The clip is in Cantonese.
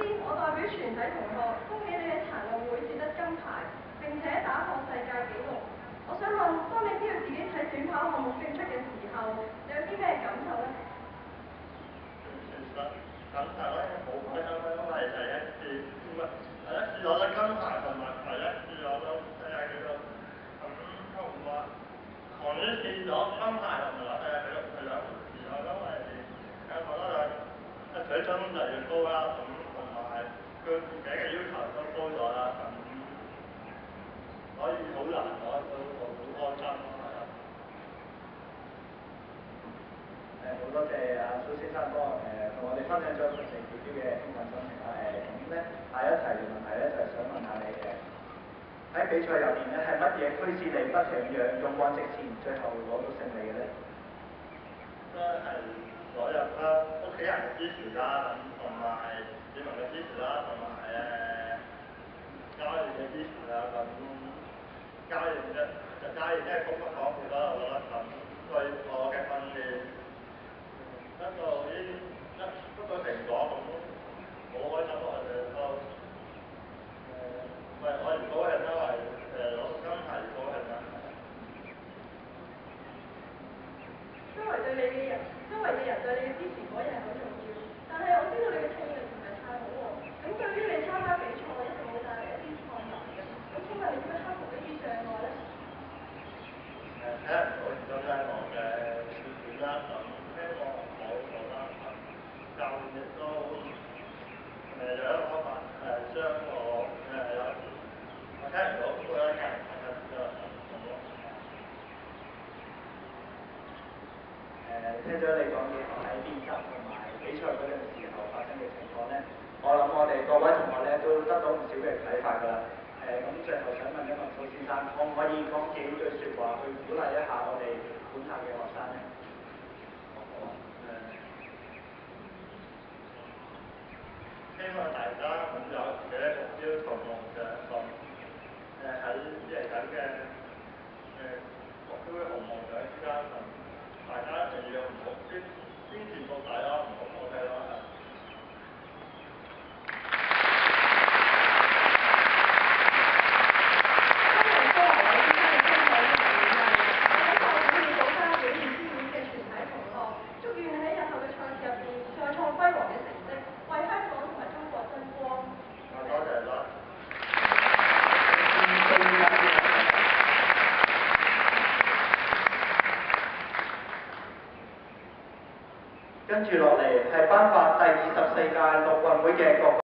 先，我代表全體同學恭喜你喺殘奧會奪得金牌，並且打破世界紀錄。我想問，當你知道自己喺短跑項目勝出嘅時候，你有啲咩感受呢？其實感受咧好開心啦，因為第一次攞得金牌同埋第一次攞到世界紀錄，咁同埋同呢次攞金牌同埋攞世界紀錄係兩回事咯，因為我覺得水準越嚟越高啦，咁同埋對自己嘅要求都高咗啦，咁所以好難攞到好開心咯，係啊。好多謝阿蘇先生同我哋分享咗佢哋自己嘅興奮心情啦。咁咧下一題嘅問題咧就係想問下你喺比賽入面咧係乜嘢驅使你不停勇往直前，最後攞到勝利嘅咧？都係所有屋企人嘅支持啦，咁同埋市民嘅支持啦，同埋教練嘅支持啦，咁教練即係功不可沒啦，我覺得咁對我嘅訓練得到成果，咁好開心咯，我哋都唔係我唔高興，因為攞金牌而高興啦。周圍嘅人對你嘅支持果然係好重要，但係我知道你嘅聽力唔係太好喎，咁對於你參加比賽一定會帶嚟一啲困難嘅，咁請問你點樣克服呢啲障礙呢？聽唔到而家咧我嘅缺點啦，咁希望唔好做啦，咁教練亦都有一個方法將我我聽唔到，不過咧教練睇得到咁咯。聽咗你講以後喺練習同埋比賽嗰陣時候發生嘅情況咧，我諗我哋各位同學咧都得到唔少嘅啟發㗎啦。咁最後想問一問蘇先生，可唔可以講幾句説話去鼓勵一下我哋本校嘅學生咧？希望大家咁有自己嘅目標同夢想，咁喺嚟緊嘅目標同夢想之間，咁大家一定要唔好堅持到底咯，唔好放棄咯。跟住落嚟係頒發第24屆陸運會嘅國